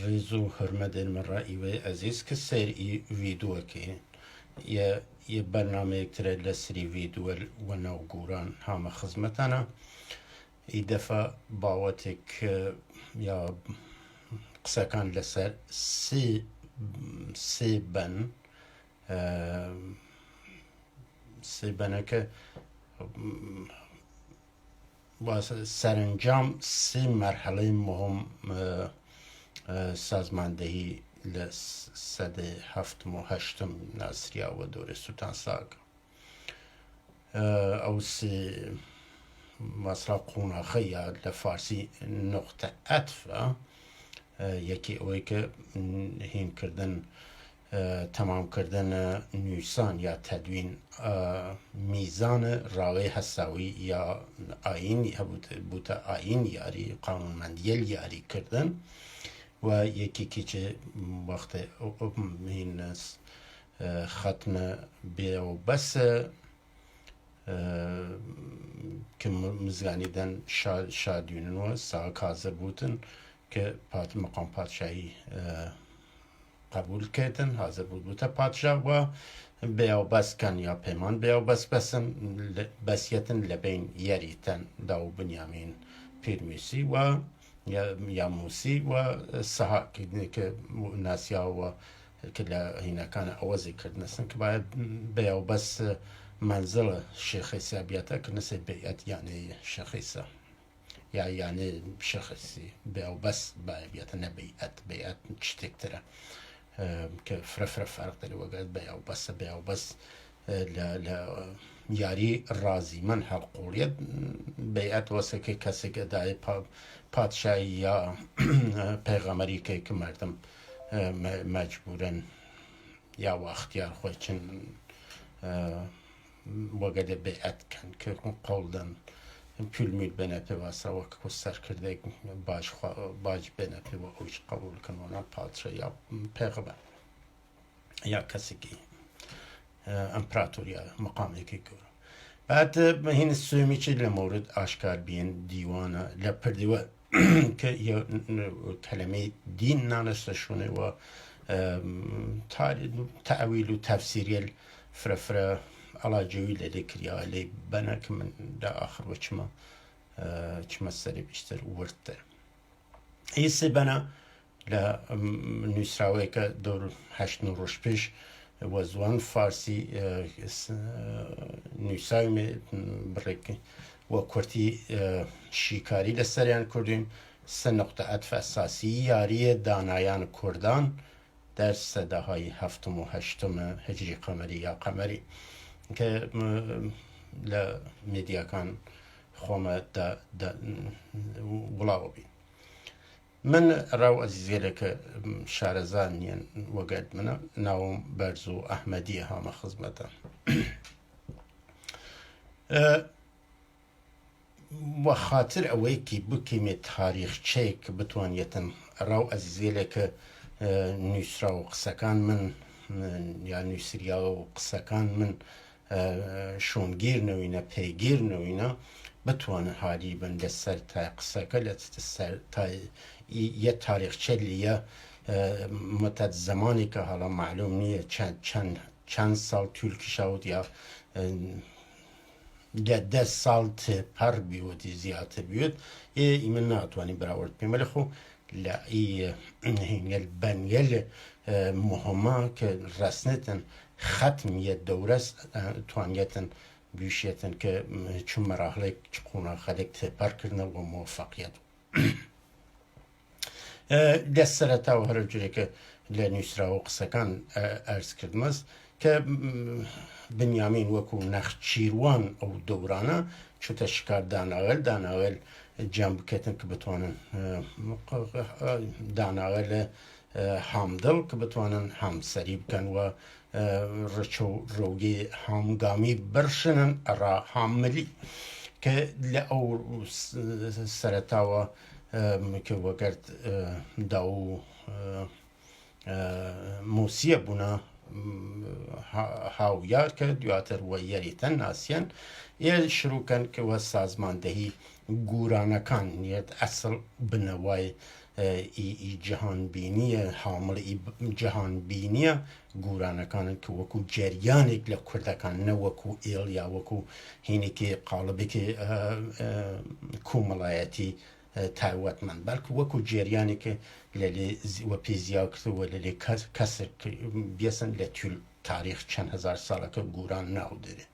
ریزو حرمت المرئی و عزیز که سر ای ویدیو که یه برنامه اکتره لسری ویدیو و نوگوران همه خدمتانا ای دفعه باوتک یا قسەکان لەسەر سێ بەنەکە سەرنجام سێ مەرحەڵەی مهم سازماندەهی لە سەدەی هەفتم و هەشتم ناسراوە دۆرە سوتان ساکە ئەو سێ مەسڵە قۆناغە یا لە فارسی نقطە عەطفە یەکی ئەوەی کە هینکردن تەمامکردن نووسان یا تەدوین میزانە ڕاوەی هەساوی یا ئاینی بوتە ئاین یاری قانونمەندیە یاریکردن و یەکێکی چ وەختە هین ختمە بێەوە بەسە که مزگانیدن شادیونەوە ساک حاضر بوتن که مقام پادشاهی قبول کردن حاضر بوده پادشاه و بیاو بس کن یا پیمان بیاو بسن بسیتن لبین یریتن داو بنیامین پیرمیسی و یا موسی و سها که ناسیا و که هینا کان اوازی کردنسن که باید بیاو بس منزل شیخ عیسی بیاته که نسی بیعت یعنی شیخ عیسی یعنی شخصی بیاو بس بیعت نه بیعت چتکتره که فرق داری وقت بیاو بس ل یاری رازی من حق قولیت بیعت واسه که کسی که دای پادشاهی یا پیغمبری که مردم مجبورن یا اختیار خودشون وقت بیعت کن که قولدن پولمیل بینه پیواسته و که سر کرده باج بینه پیو اوش قبول کنونا پادشاه یا پیغمبر یا کسی که امپراتور یا مقامی که گوره بعد هین سومی چی لمورد آشکار بین دیوانه لپردیوه که یه کلمه دین نانستشونه و تعویل و تفسیریل فرفره على جويل ذكريا اللي بناك من دا آخر وشما سري بيشتر ورتر يسي بنا لا نسراويك دور هشت نوروش بيش وزوان فارسي نساوي بريك وكورتي شيكاري لسريان كردين سنقطة عطف أساسي ياري دانايان كردان در سده‌های هفتم و هشتم هجری قمری یا قمری که لمدیا کان خوما دا ولاو بی من راو عزیزی لکه شارزانیان وقت منه ناوم برزو احمدی هام خدمتا و خاطر اوی که بکیمی تاریخ چیک بتوانیتن راو عزیزی لکه نووسرا و قسەکان من یا نووسریا و قسەکان من شۆنگیر نەوینە پێگیر نەوینە بتوانن حالی بن لەسەر تا قسەکە لەسەر تا یە تاریخچە یە مدت زمانی که حالا معلوم نییە چەند ساڵ طول کشاوت یا 10 ساڵ تێپەر بیوەتی زیاتر بیوت ئیمن ناتوانین بەراورد پێم وەلی خۆ لا البنية مهمة كرسنتن ختم يدورس توانيتن بيشيتن كشو مراحلك تكون خليك تباركرنا وموفقيات دسترتا وهرجوري ك لنسرا وقسكان أرز كردمز كبنيامين وكو نخشيروان أو دورانا شو تشكار داناغل جنب کتن که بتوانن داناغل همدل که بتوانن همسری بکن و رچو روگی همگامی برشنن را همملی که لأو سرطاوه که وقت داو موسیه بونا هاویار که دواتر و یریتن ناسیان یه شروع کن که و سازماندهی گورانەکان نیەت ئەسڵ بنەوەی ئی جیهان بینیە حامڵ ئی جیهان بینیە گورانەکانن کە وەکو جەریانێک لە کوردەکان نەوەکو ئێڵ یا وەکو هینێکی قاڵبێکی کۆمەڵایەتی تایوەتمەند بەڵکو وەکو جێریانێکە لە لێ وە پێزیاو کردەوە لە لێ کەسر بیەسن لە توول تاریخ چەند هزار ساڵەکە گوران ناو دەرێ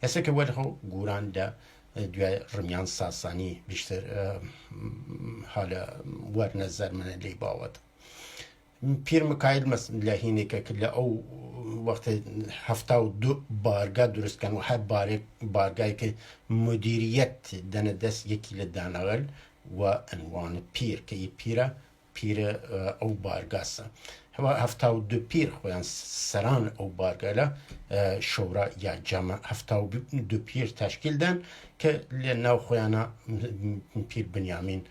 ئێستا کە وەرخۆ گوران لە دوای ڕمیان ساسانی بیشتر حالە وەرنەزەر منە لێی باوەت پیر مکایل لە هینێکە کرد لە ئەو وەختە 72 بارگا دروستکەن و هەر بارگایکە مدیریەت دەنە دەست یەکی لە دانەغەل و ئەنوانە پیر کە پیرە ئەو بارگاسە هەوا 72 پیر خۆیان سەران ئەو بارگەلە شۆرا یا جەمە 72 پیر تەشکیلدەن کە لە ناو خۆیانە پیر بنیامین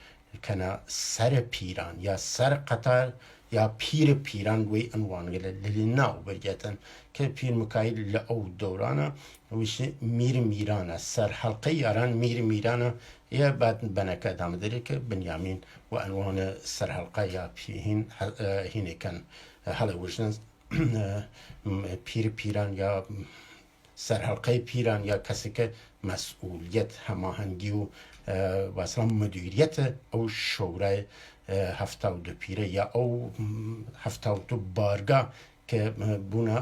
کەنە سەرە پیران یا سەر قەتار یا پیرە پیران وی ئەنوانگە لە ناو بەرگێتن کە پیر مکایل لە ئەو دەورانە ویشە میرانە سەر هەڵقەی یاران میرانە یا بعد بەنەکە دامەدەرێت کە بنیامین و ئەنوانە سەر هەڵقە یا هینێکەن هەڵە وژن پیران یا سەر هەڵقەی پیران یا کەسێکە مەسئولیەت هەماهەنگی و واسڵام مدیریەتە ئەو شۆرای 72 پیرە یا ئەو 72 بارگا کە بوونە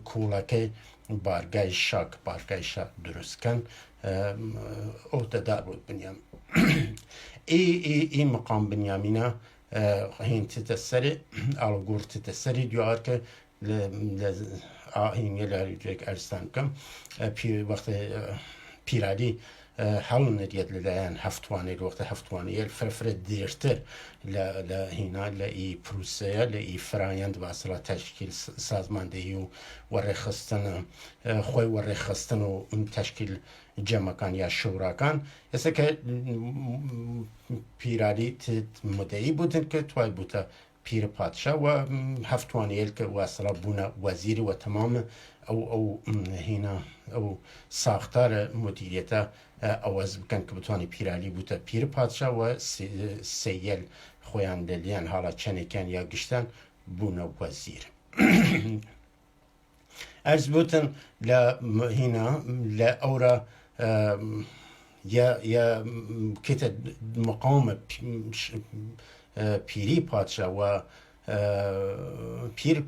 کۆڵەکەی بارگای شاک دروستکەن ئەو دەدار بوو بنیام ئی مقام بنیامینە هین تتە سەری ئاڵگۆر تتە سەری دوار کە هینگە لە ئەرستان بکەم وەختە پیرادی هەڵ نەریەت لەلایەن هەفتوانێک وەختە هەفتوانەیە فرە دێرتر لە هینا لە ئی پروسەیە لە ئی فرایەند باسەڵە تەشکیل سازماندەهی و وەڕێخستنە خۆی وەڕێخستن و تەشکیل جەمەکان یا شۆراکان ئێستا کە پیرادی مدەیی بوتن کە توای بوتە پیرە پادشا و هەفتوانەیە کە واسەڵە بوونە وەزیری و تەمامە ئەو هینا ئەو ساختارە مدیریەتە ئەوەز بکەن کە بتوانانی پیرانی بوتە پیر پادشا و سەیەل خۆیان لەلیان حاڵە چەندێکیان یا گشتان بوونە وەزیر ئەرز بوتن لە هینا لە ئەورە یا کتە مقامە پیری پادشا و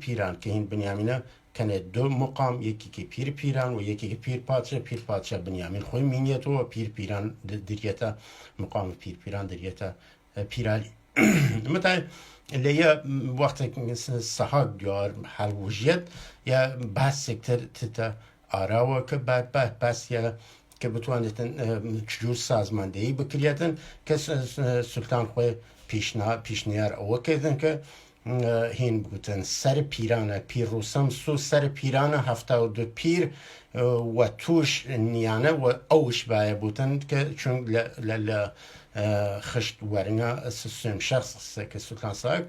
پیران کە هین بنیامینە کەنێ دو مقام یەکێکی پیران و یەکێکی پیر پادشا بنیامین خۆی مینیێتەوە پیران دریەتە مقام پیران دریەتە پیرالی متای لەیە وەختێک سەحات دیار هەڵوژێت یا باسێکتر تتە ئاراوە کە باسیە کە بتوانێتن چجور سازماندەیی بکرێتن کە سولتان خۆی پیشنیار ئەوە کردن کە هین بگوتن سەر پیرانە پیرڕوسەم سو سەر پیرانە 72 پیر و توش نیانە و ئەوش باە بوتن کە چون لە خشت وەرنە سوسم شخص کە سولتان ساک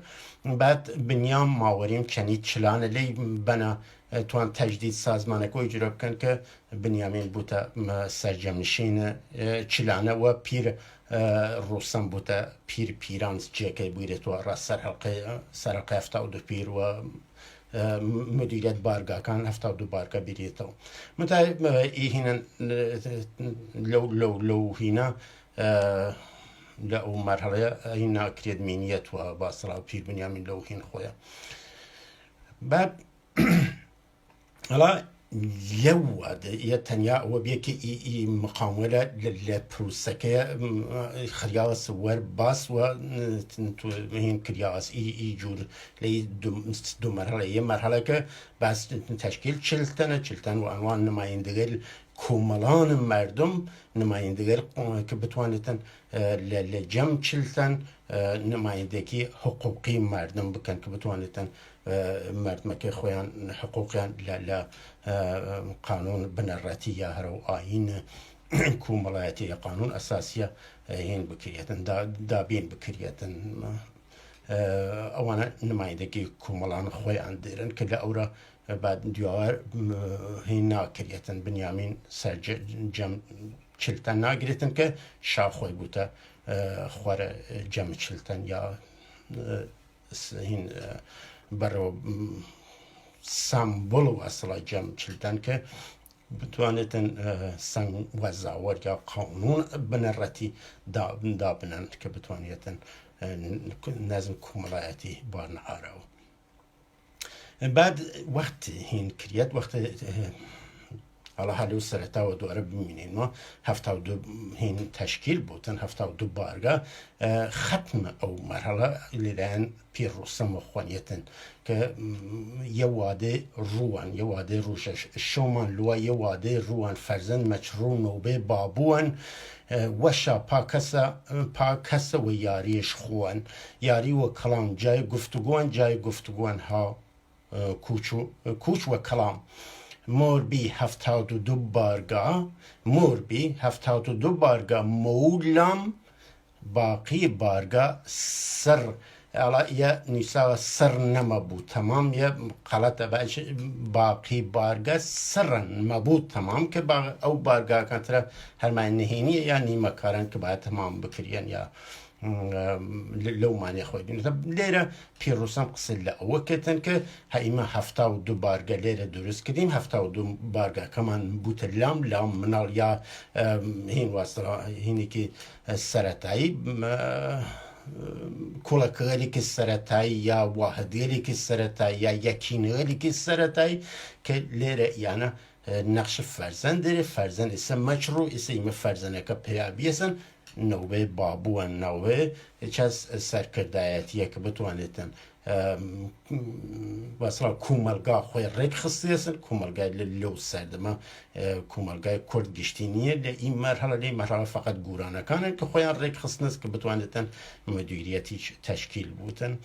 بعد بنیام ماوەریم چەنی چلانە لی بەنە توان تەجدید سازمانەکەی جرە بکەن کە بنیامین بوتە سەرجەمنشینە چلانە و پیر ڕوسەم بوتە پیران جێکەی بوویرێتەوە ڕاست سەرقە 72 پیر و مدیریت بارگاکان 72 بارگە بیرێتەوە متای هینە لەو هینە لە ئەو مەرحەڵەیە هینا کرێدمینیەت و باسەڵا پیر بنیامین لەو هین خۆیە بعد هەڵا لەوە تەنیا ئەوە بێکە ئی مقاموەلە لە پروسەکەیە خریاوەس وەر باس و هین کریاوەس ئی جور لە دو مەرحەڵە یە مەرحەڵەکە باس تەشکیل چلتەن و ئەنوان نمایندەگەر کۆمەڵان مردم نمایندەگەر کە بتوانێتن لە جەم چلتەن نمایندەکی حقوقی مردم بکەن کە بتوانێتن مردمەکە خۆیان حقوقیان لە قانون بنەڕەتی یا هەرە و ئاین کۆمەڵایەتی یا قانون ئەساسیە هین بکرێتن دابین بکرێتن ئەوانە نمایندەکی کۆمەڵان خۆیان دێرن کە لە ئەورە بعد دیوار هین ناکرێتن بنیامین سەرجەم چلتن ناگریتن که شاخوی بوده خواره جمع چلتن یا هین برو سمبل و اصلا جمع چلتن که بتوانێتن سنگ وەزاوەر یا قانون بنەڕەتی دابنن کە بتوانێتن نەزم کۆمەڵایەتی بارنەهارەوە. بعد وەخت هین کریەت وەخت حالا هەلو سەرەتاوە دووارە ببینینەوە 72 هین تەشکیل بوتن 72 بارگە ختم ئەو مەرحەڵە لەلایەن پیرۆسەمە خوانیەتن کە یە وادێ ڕووان یە وادێ ڕووشە شۆمان لووە یە وادێ ڕووان فەرزەند مەچڕوونەوە بێ بابووان وەشە پاکەسەوە یاریش خوان یاری وە کەڵام جای گفتوگوان ها کوچ وە کەڵام موربی 72 بارگاه موربی 72 بارگاه مولم باقی بارگاه سر الا یا نیسا سر نما بود تمام یا غلط باش باقی بارگاه سرن مبود تمام که او بارگاه کان ترى هر معنی یا نیمه کارن که باید تمام بکرین یا لو معنی خودین لیره پیروسم قصه لأوه کتن که هایما 72 بارگاه لیره درست کردیم 72 بارگاه کمان بوت لام منال یا هین واسطه هینی که سرطایی کولکاری که سرطایی یا واحدیری که سرطایی یا یکینری که سرطایی که لیره یعنی نقش فرزند داره فرزند اسم مشروع اسم فرزنده که پیابیسن نوبه بابوان نوبه چه سرکردایتیه که بتوانیتن واسلا کوملگاه خوی ریک خصیصن کوملگاه للو سردما کوملگاه کرد گشتینیه لی مرحله فقط گورانه کانن که خویان ریک خصنست که بتوانیتن مدیریتی تشکیل بودن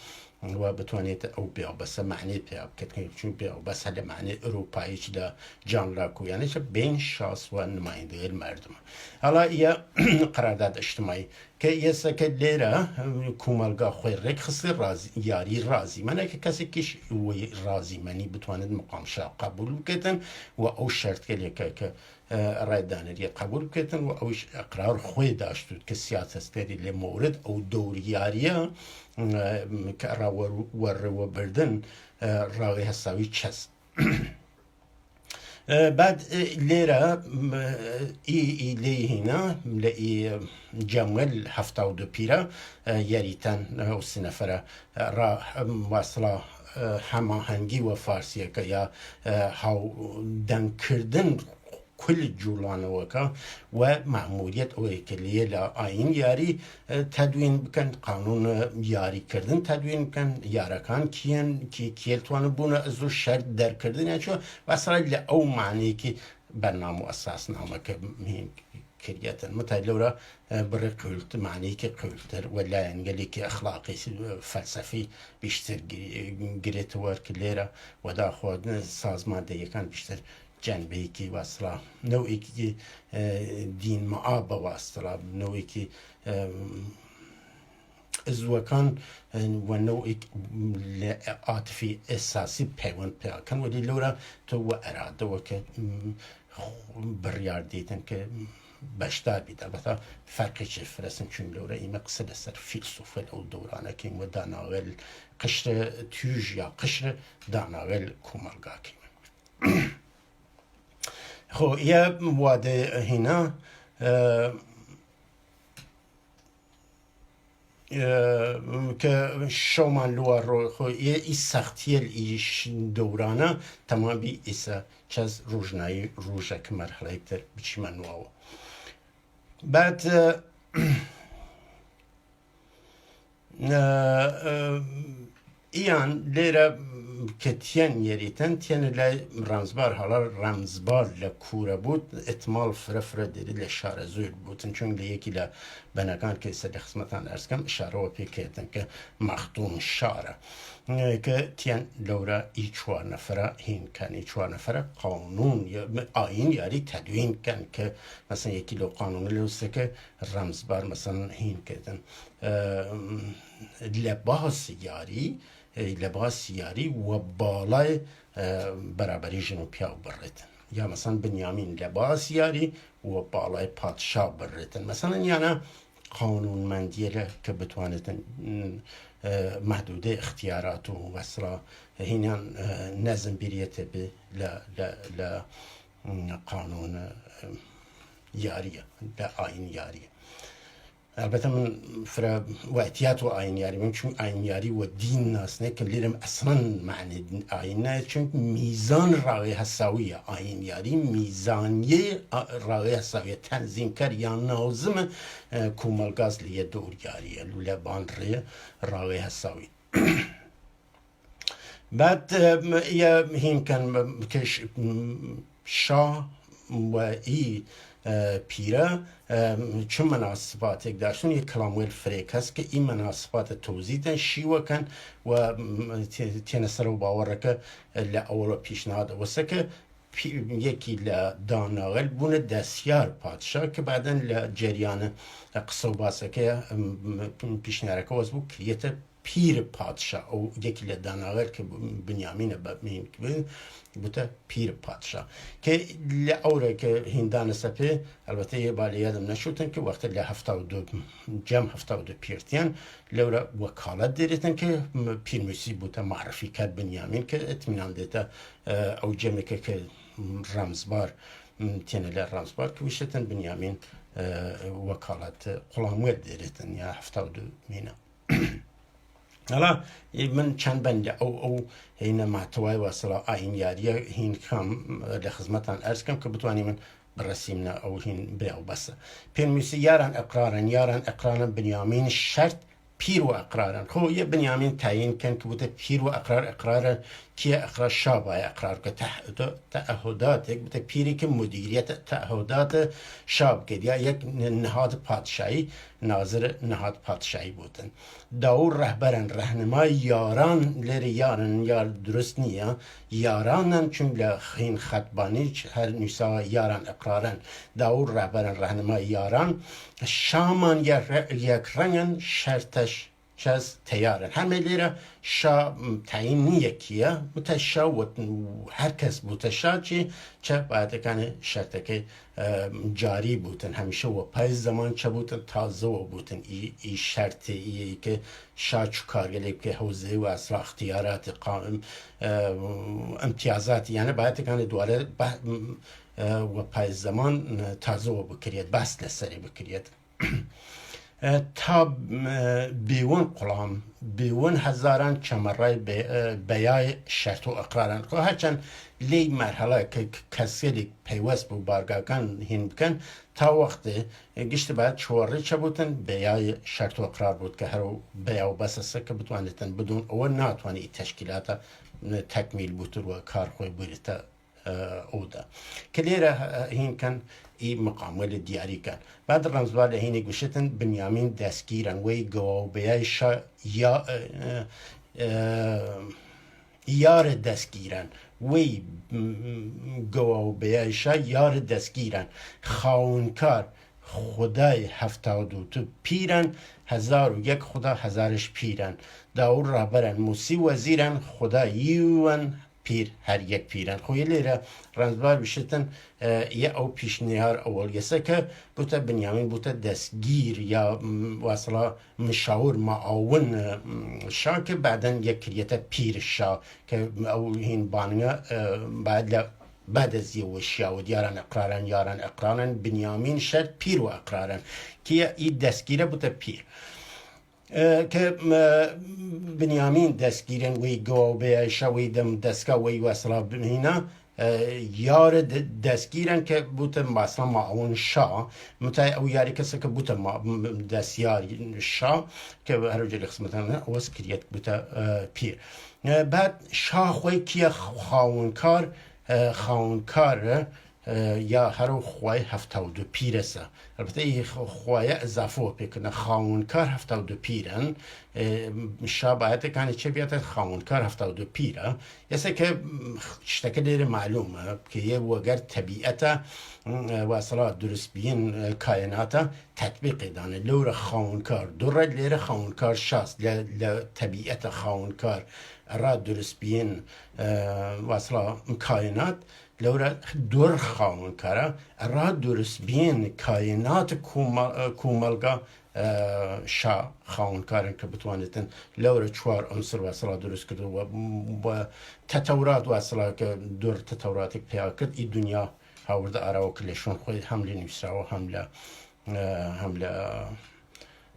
و بتوانیت او بیا بس معنی بیا کتن چون بیا بس هل معنی اروپایی چی دا جان لاکو یعنی چه بین شاس و نماینده مردم حالا یا قرارداد اجتماعی که یه سکه لیره کوملگاه خوی ریک خصی یاری رازی منه که کسی کش رازی منی بتواند مقام شا قبول کتن و او شرط که رای دانری قبول کردن و اوش اقرار خوی داشتود که سیاستگری لمورد او دوریاریه که را ور بردن راوی حساوی چست بعد لیره ای لیهینا لی جمل 72 پیره یریتن او سنفره را واصله هماهنگی و فارسیه که یا هاو دن کردن کل جولانوکا و معمولیت او اکلیه لآین یاری تدوین بکن قانون یاری کردن تدوین بکن یارکان کیل توانو بونه ازو شرط در کردن یا چو وصلا لأو معنی که برنامه اساس نامه که كرياتن متى لورا بري قلت معني كي قلت ولا يعني كي اخلاقي فلسفي بيشتر جريت ورك ليرا ودا خود سازمان دي كان بيشتر جنبه كي واصله نوعي كي دين معابه واصله نوعي كي ازوكان ونوعي عاطفي اساسي بيون كان ودي لورا تو اراده وك بريار ديتن ك باشتر بید البته فرقی چه فرستن چون لوره ایمه قصد سر فیلسوفه او دورانه که و داناول قشر تیوژ یا قشر داناول کوملگاه کیم خو یه واده هینا که شومان لوار رو خو یه ای سختیل ایش دورانه تمام بی ایسا چز روزنایی روزه که مرحله بتر بچی منواه بعد ایان لیره که تین یریتن تین لی رمزبار حالا رمزبار لکوره بود اتمال فرفره دیری لشاره زور بودن چون لیکی لبنگان که سر خصمتان ارز کم اشاره و پیکیتن که مختوم شاره که تین لورا ای 4 نفره هین کن ای 4 نفره قانون یا آین یاری تدوین کن که مثلا یکی لو قانون لوسته که رمزبار مثلا هین کردن لباس یاری و بالای برابری جنو پیا و بردن یا مثلا بنیامین لباس یاری و بالای پادشاه برتن مثلا یعنی قانونمندی که بتوانستن محدود اختیارات و وصلا هینان نظم بیریت به ل قانون یاریه ل آین یاریه البته من فرا وقتیات و آین یاری من چون آین یاری و دین ناس نه که لیرم اصلا معنی آین نه چون میزان رای حساویه آین یاری میزانیه رای حساویه تنظیم کر یا نازم کومالگاز لیه دور یاریه لبان ری رای حساوی بعد یا هین کن کش شاه و ای پیره چون مناسبات یک داشتون یک کلامویل فریک هست که این مناسبات توضیح دن شیوه کن و تینسر و باور که لأول پیشنهاد وسه که یکی لداناغل بونه دستیار پادشاه که بعدا لجریان قصه باسه که پیشنهاد که وزبو کریت پیر پادشاه او یکی لداناغل که بنیامین ببین که بوده پیر پادشاه که لعوره که هندان سپه البته یه بالی یادم نشوتن که وقتی جمع 72 پیرتین لورا وکالت دیریتن که پیر موسی بوده معرفی کرد بنیامین که اطمینان دیده او جمعی که رمزبار تینه رمزبار که وشتن بنیامین وکالت قلامویت دیریتن یا 72 مینه حالا من چند بند او هین محتوای واصله آین یاریه هین کم لخدمتان ارز کم که بتوانی من برسیم نه او هین بیاو بسه پیرمیسی یاران اقرارن بنیامین شرط پیر و اقرارن خو یه بنیامین تعیین کن که بوده پیر و اقرار که اقرار شابه اقرار که تعهدات یک بوده پیری که مدیریت تعهدات شاب کرد یا یک نهاد پادشاهی ناظر نهاد پادشاهی بودن داور رهبرن رهنمای یاران لری یارن یار درست نیه یارانن چون لخین خطبانی هر نسا یاران اقرارن داور رهبرن رهنمای یاران شامان یک رنگن شرطش چز تیارن همه لیره شا تعیین یکیه متشا و هر کس بوده شا چه باید کنه شرطه که جاری بودن همیشه و پای زمان چه بودن تازه و بودن ای شرطه ای که شا چکار گلیب که حوزه و اصلا اختیارات قائم امتیازات یعنی باید کنه دواره و پای زمان تازه و بکرید بس لسری بکرید تا بیون قلام بیون هزاران چمرای بیای شرط و اقرارن خو هرچند لی مرحله که کسی پیوست بو بارگاهکن هین بکن تا وقت گشت باید چواری چه بودن بیای شرط و اقرار بود که هر بیاو بس است که بتوانیتن بدون او ناتوانی تشکیلات تکمیل بود و کار خوی بریتا او ده که لیره هین کن ای مقامل دیاری کن بعد رمزوال هینی گوشتن بنیامین دستگیرن وی گواو بیای شا یار دستگیرن وی گواو بیای شا یار دستگیرن خاونکار خدای 72 پیرن 1001 خدا هزارش پیرن داور رهبرن موسی وزیرن خدا یوان پیر هر یک پیرن خوی لیره رمزبار بشتن یه او پیشنهار اول یسه که بوده بنیامین بوده دستگیر یا واصلا مشاور معاون شا که بعدا یک کریت پیر شا که او هین بانگا بعد از یه وشیا و دیارن اقرارن بنیامین شد پیر و اقرارن که این دستگیره بوده پیر که بنیامین دستگیرن وی گو به شوی دم دستگاه وی وصلا بهینا یار دستگیرن که بوده مثلا معاون شاه متای او یاری کسی که بوده دستیار شاه که هر جلی قسمتان اوز کریت بوده پیر بعد شاه خوی که خاونکار یا هر خواه 72 پیره سه البته این خواه اضافه بکنه خاونکار 72 پیرن شا باید کنه چه بیاد خاونکار 72 پیره یسه که شتکه دیر معلومه که یه وگر طبیعت واصلا درست بین کائنات تطبیق دانه لور خاونکار دوره لیر خاونکار شاست طبیعت خاونکار را درست بین واصلا کائنات لورا دور خاون کارا را درست بین کائنات کوملگا شا خاون کارن که بتوانیتن لورا چوار عنصر واصلا درست کرد و تطورات واصلا که دور تطوراتی پیا کرد ای دنیا هاورد آرا و کلشون خوی حمله نویسرا و حمله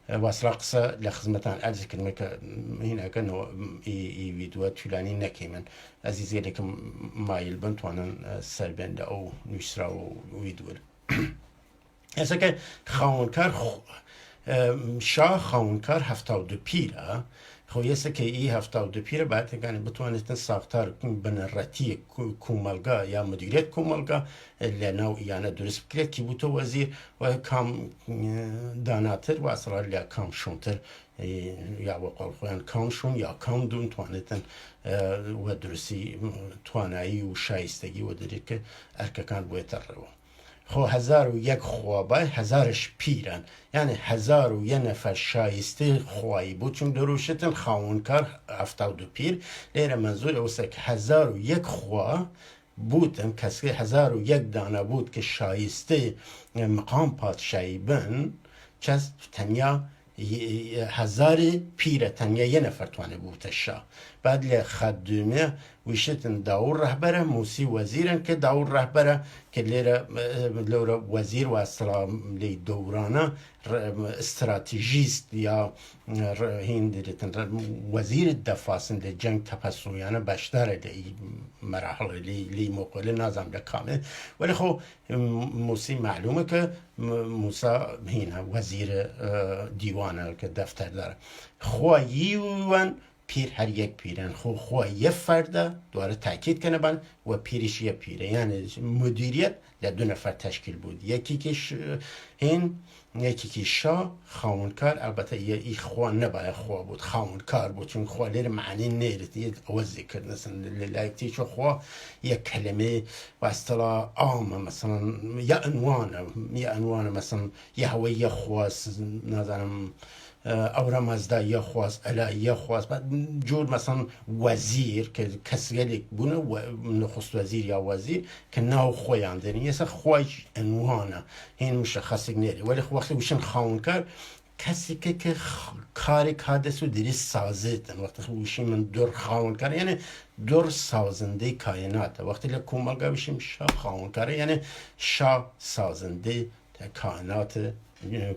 واصلا قصة لخدمتان أرز كلمة هنا كانوا فيديو تولاني نكيمن عزيزي لكم ما يلبنت وانا سربند أو نشرا وفيديو هسا که خاونکار شاه خاونکار 72 پیره خو یسه که ای 72 پیره باید یعنی بتوانستن ساختار بنرتی کوملگا یا مدیریت کوملگا لنو یعنی درست بکرد که بوتو وزیر و کام داناتر و اصلا لیا کام شونتر یا وقال خوان کام شون یا کام دون توانستن و درستی توانایی و شایستگی و داری که ارککان بویتر رو خو 1001 خوابه 1000ش پیرن یعنی 1001 نفر شایسته خوایی بود چون دروشتن خاونکار 72 پیر لیره منظور اوسه که 1001 خواه بودن کسی 1001 دانه بود که شایسته مقام پادشاهی بن کس تنیا 1000 پیره تنیا یه نفر توانه بود شاه بعد لی خدومه ویشتن داور رهبره موسی وزیرن که داور رهبره که لیره وزیر و اصلا لی دورانه استراتیجیست یا هین دیدتن وزیر دفاعسن لی جنگ تپسویانه بشتره لی مراحل لی موقعی نازم لکامه ولی خب موسی معلومه که موسی هینه وزیر دیوانه که دفتر داره خواهیوان پیر هر یک پیرن خواه یه فرده دواره تاکید کنه بان و پیرش یه پیره یعنی مدیریت در 2 نفر تشکیل بود یکی که شاه خاونکار البته یه ای خواه نباید خواه بود خاونکار بود چون خواه لیر معنی نیرد یه اوزی کرد مثلا لایکتی چون خواه یه کلمه و اصطلاح عام مثلا یه عنوان مثلا یه هوی یه خواه نظرم او مزدا یا خواست الا یا خواست بعد جور مثلا وزیر که کسی گلیک بونه نخست وزیر یا وزیر که ناو خویان دارین یه سه خویش عنوانه این مشخصی نیری ولی وقتی وشن خاون کرد کسی که کاری کادسو دیری سازیدن وقتی وشی من دور خاون کرد یعنی دور سازنده کائنات وقتی لکومالگا وشیم شاه خاون کرد یعنی شاه سازنده کائنات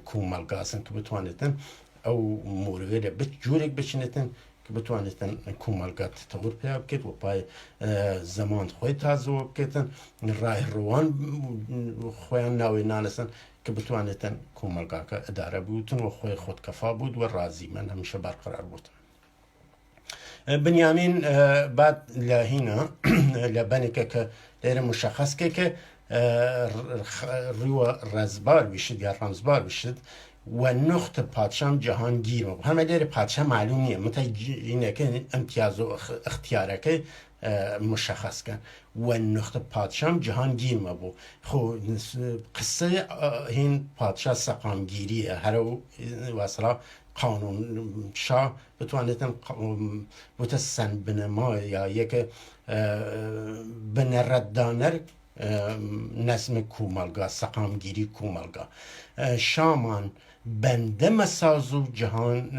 کومالگاسن که بتوانیدن او موروی جورک بچینتن که بتوانیدن کومالگات تطور پیاب کد و پای زمان خوی تازه بکتن راه روان خویان ناوی نانستن که بتوانیدن کومالگا که اداره بودن و خوی خودکفا بود و راضی من همیشه برقرار بودن بنیامین بعد لهینا لبنکه که لیر مشخص که روی رزبار بشید یا رمزبار بشید و نقط پادشام جهانگیر بود همه لیر پادشاه معلوم نیه متى اینه که امتیاز و اختیاره که مشخص کن و نقط پادشام جهانگیر بود خو قصه این پادشاه سقامگیریه هر وصلا قانون شاه بتوانیدن بتسن بنما یا یک بنردانر نظم کومالگا سقامگیری کومالگا شامان بنده مسازو جهان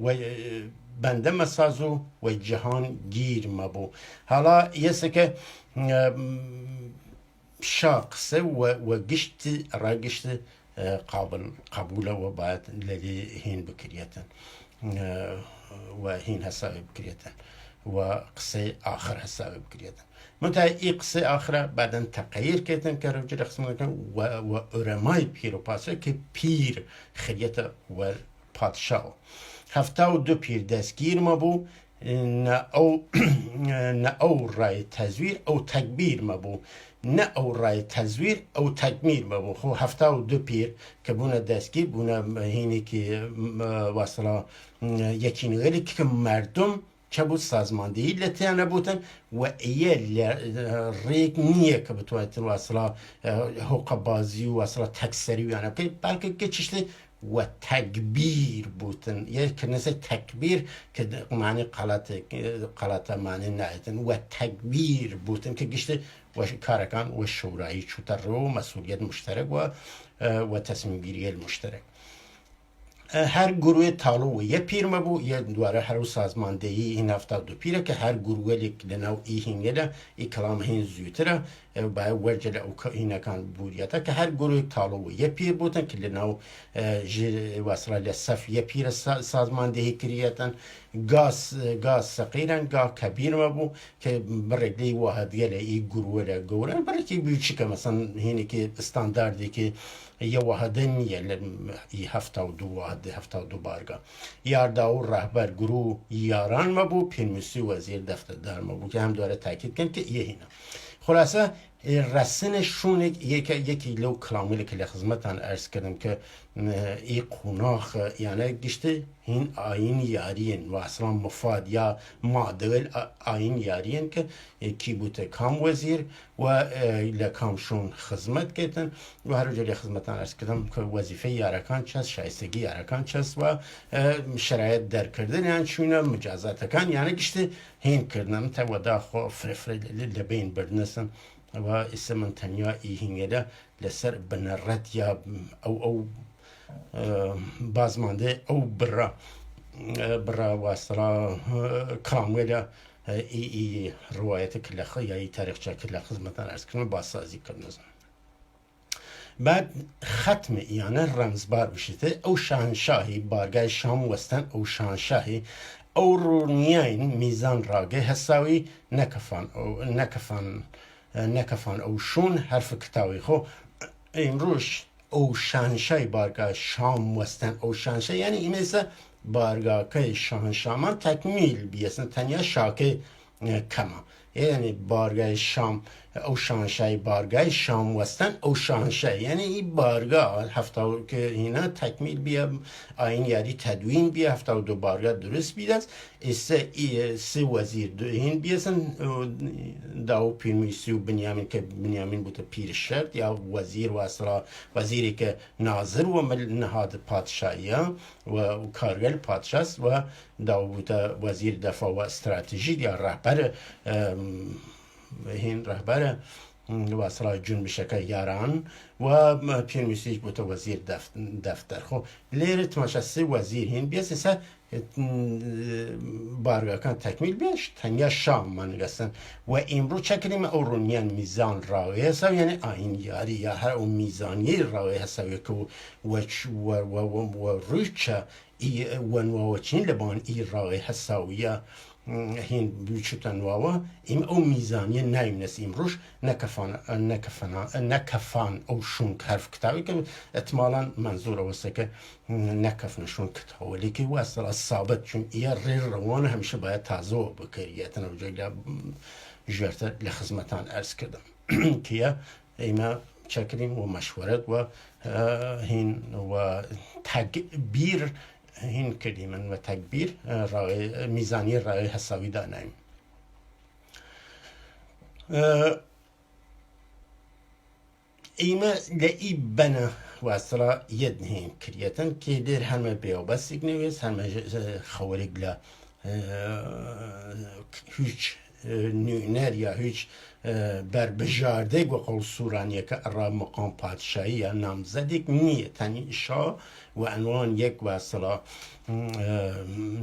و بنده مسازو و جهان گیر مبو حالا یه که شاقسه و گشت را گشت قبوله و باید لدی هین بکریتن و هین حساب بکریتن و قصه آخر حساب بکریتن منتها ای قصه آخره بعدن تغییر کردن که رجل قسم کردن و ارمای پیر و پادشاه که پیر خریت و پادشاه 72 پیر دستگیر ما بو نه او رای تزویر او تکبیر ما بو نه او رای تزویر او تکمیر ما بو خو 72 پیر که بونه دستگیر بونه هینی که وصلا یکی نگری که مردم چه بود سازماندهی لطیانه بودن و ایه ریک نیه که بتوانیدن و اصلا حقوق بازی و اصلا تکسری و یعنی بلکه که چشتی و تکبیر بودن یه کنیسه تکبیر که معنی غلط معنی نهیدن و تکبیر بودن که گشته و کارکان و شورایی چوتر رو مسئولیت مشترک و تصمیم گیری مشترک هر گروه تالو یه پیر مبو یه دواره هر سازماندهی این 72 پیره که هر گروه لیک لنو ای هنگله ای کلام هین زیوتره با ورجل او که اینه کان بودیتا که هر گروه تالو یه پیر بودن که لنو وصله لصف یه پیر سازماندهی کریتن گاز سقیرن گا کبیر مبو که برگلی واحد گله ای گروه را گورن برای که بیوچی که مثلا هینی که استانداردی که یه واحده نیه ای 72 واحده 72 بارگاه یارداو رهبر گروه یاران مبو پیرمیسی وزیر دفتردار مبو که هم داره تاکید کن که یه هینا خلاصه رسنشون یکی لو کلامل که لخدمتان عرض کردم که ای قوناخ یعنی گشته این آین یارین و اصلا مفاد یا معدل آین یارین که کی بوده کام وزیر و لکامشون خدمت کردن و هر جایی خدمتان عرض کردم که وظیفه یارکان چست شایستگی یارکان چست و شرایط در کردن یعنی چونه مجازات کن یعنی گشته هین کردن تا ودا خو فرفر لبین بردنسن و اسم تنیا ای هنگله لسر بنرد یا او بازمانده او برا واسرا کامل ای روایت کلخه یا ای تاریخچه کلخه خدمتان عرض کنم بازسازی کردن بعد ختم ایانه رمزبار بشیده او شاهنشاهی بارگاه شام وستن او شاهنشاهی او رونیاین میزان راگه حساوی نکفان او شون حرف کتاوی خو امروش او شاهنشاهی بارگاه شام وستن او شاهنشاهی یعنی این مثل بارگاه که شاهنشاهمان تکمیل بیستن تنیا شاکه کما یعنی بارگاه شام او شاهنشاهی بارگاه شام وستن او شاهنشاهی یعنی این بارگاه هفته که اینا تکمیل بیا آین یاری تدوین بیا 72 بارگاه درست بیدست سه وزیر این بیسن داو پیرمیسی و بنیامین که بنیامین بوده پیر شرط یا وزیر و اصلا وزیری که ناظر و نهاد پادشاهی و کارگر پادشاست و داو بوده وزیر دفاع و استراتژی یا رهبر هین رهبر و اصلا جنبش یاران و پیرمیسیش بوده وزیر دفتر خب لیر تماشا سه وزیر هین بیست بارگاه کان تکمیل بیش تنیا شام من گستن و امروز چکریم اورونیان میزان راوی هستو یعنی آین یاری یا هر اون میزانی راوی هستو که و روچه ونواچین لبان ای راوی هستو یا هین بیچتن واوا ام او میزانی نیم نس امروز نکفان او شون حرف کتابی که احتمالاً منظور واسه که نکفنشون کتابی که واسه ثابت چون یه روان همیشه باید تازه بکریت نوجه جرت لخدمتان عرض کردم که ایما چکریم و مشورت و هین و تکبیر هین کردیم و تکبیر میزانی رای حسابی دانیم ایما لئی بنا واسطه ید هین کریتن که در همه بیابست نویس همه خوارگ لا هیچ نوینر یا هیچ بربجارده و قول سورانیه که را مقام پادشاهی یا نامزدیک نیه تنی شاه و عنوان یک واسطه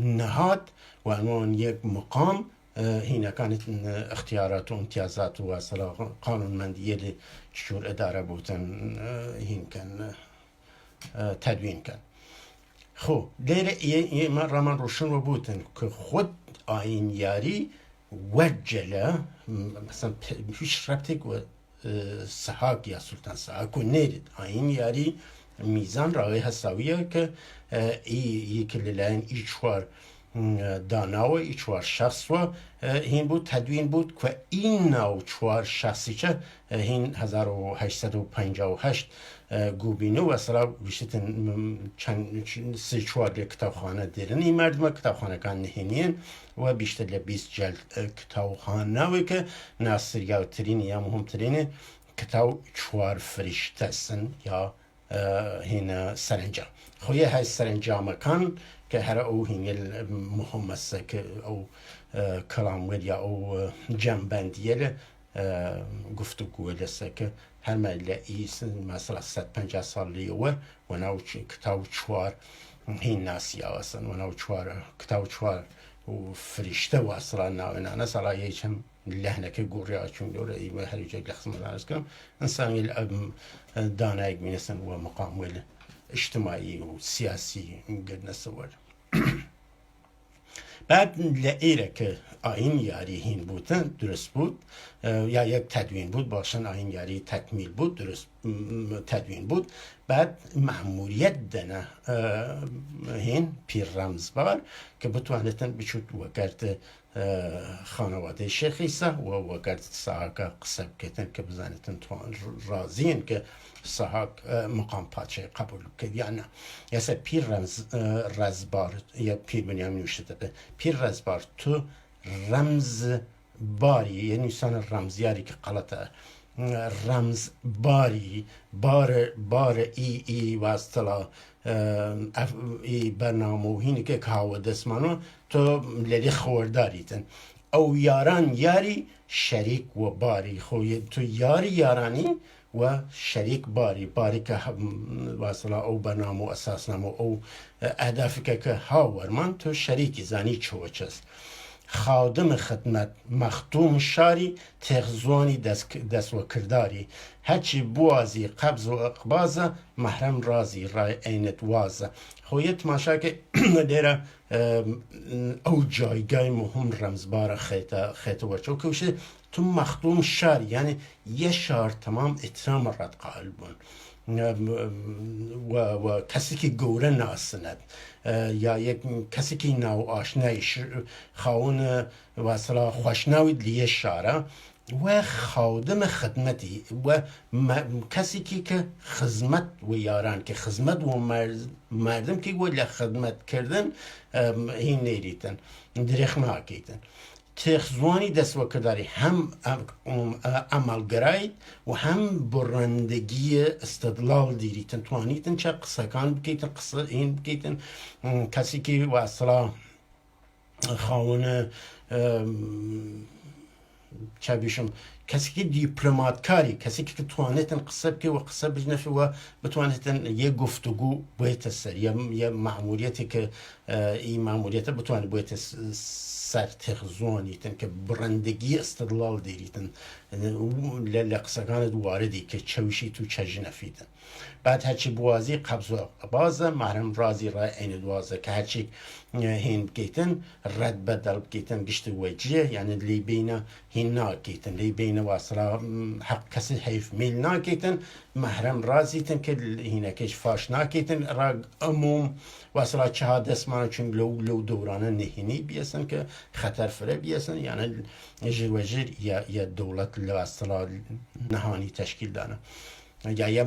نهاد و عنوان یک مقام هنا كانت اختيارات وامتيازات وصلا قانون مندية اللي شور إدارة بوتن هين كان تدوين كان خو دير مرة من روشن وبوتن كخد آين ياري وجله مثلا فيش ربطك و سحاق يا سلطان سحاق ونيرد آين ياري ميزان راوي هساوية که يكل لين إيشوار داناو ای 4 شخص و هین بود تدوین بود که این نوع 4 شخصی چه هین 1858 گوبینه و اصلا بیشتر چند 3-4 کتابخانه دیرن این مردم کتابخانه کان نهینین و بیشتر 20 جلد کتابخانه و که ناصریه ترین یا مهمترین کتاب 4 فرشته هستن یا هنا سرنجام خویه های سرنجام کن که هر او هنگل مهم است که او کلام وریا او جنبندیه گفتگو لسه که هر ملی ایس مثلا 150 سال لیوه و ناو کتاب چوار هین ناسیا اصلا و ناو چوار کتاب چوار و فرشته و اصلا ناو انا سالا یکم لحنه که گوری چون دوره ای و هر یک لحظه مدارس کنم انسانی دانایی مینسن و مقام اجتماعی و سیاسی قد نسوار بعد لئیره که آین یاری هین بودن درست بود یا یک تدوین بود باشن آین یاری تکمیل بود درست تدوین بود بعد مأموریت دنه هین پیر رمزبار که بتوانستن بچود وگرد خانواده شیخیسه و وگرد ساحاک قصب کتن که بزانتن رازین که ساحاک مقام پادشه قبول کرد یا نه یاسه پیر رزبار یا پیر بنیامین نوشته پیر رزبار تو رمز باری یعنی سان رمزیاری که غلطه رمز بار ای واستلا ای برنامه هینی که کهاو دستمانو تو لیلی خورداریتن او یاران یاری شریک و باری خوی تو یارانی و شریک باری که واصلا او برنامه اساسنامه او اهدافی که هاورمان تو شریکی زنی چوچست خادم خدمت مختوم شاری تغزوانی دست و کرداری هرچی بوازی قبض و اقبازه محرم رازی رای عینت وازه خویت ماشا که دیره او جایگاه مهم رمزبار خیطه وچو که تو مختوم شاری یعنی یه شار تمام اترام رد قائل بون و کسی که گوره ناسند یا یک کسی که ناو آشنای خواهون واصلا خوشناوی لیه شاره و خادم خدمتی و کسی که خدمت و یاران که خدمت و مردم که ولی خدمت کردن این نیریتن درخ ناکیتن تخزوانی دست و کرداری هم عملگرایی و هم برندگی استدلال دیریتن توانیتن چه قصه کان بکیتن قصه این بکیتن کسی که واصلا خواهون چه بیشم کسی که دیپلماتکاری کسی که توانیتن قصه بکی و قصه بجنفی و بتوانیتن یه گفتگو باید سر یه معمولیتی که این معمولیت بتوانید باید سر تخزونیتن که برندگی استدلال دیریتن لقصگان واردی که چوشی تو چجنفیتن بعد هرچی بوازی قبض و بازه محرم رازی رای این دوازه که هرچی هین بگیتن رد بدل بگیتن گشت وجیه یعنی لی بین هین ناگیتن لی بین واصلا حق کسی حیف میل ناگیتن محرم رازیتن که هینه کش فاش ناگیتن را عموم واصلا چه ها دستمانه چون لو دورانه نهینی بیسن که خطر فره بیسن یعنی جر و جر یا دولت واصلا نهانی تشکیل دانه یا یه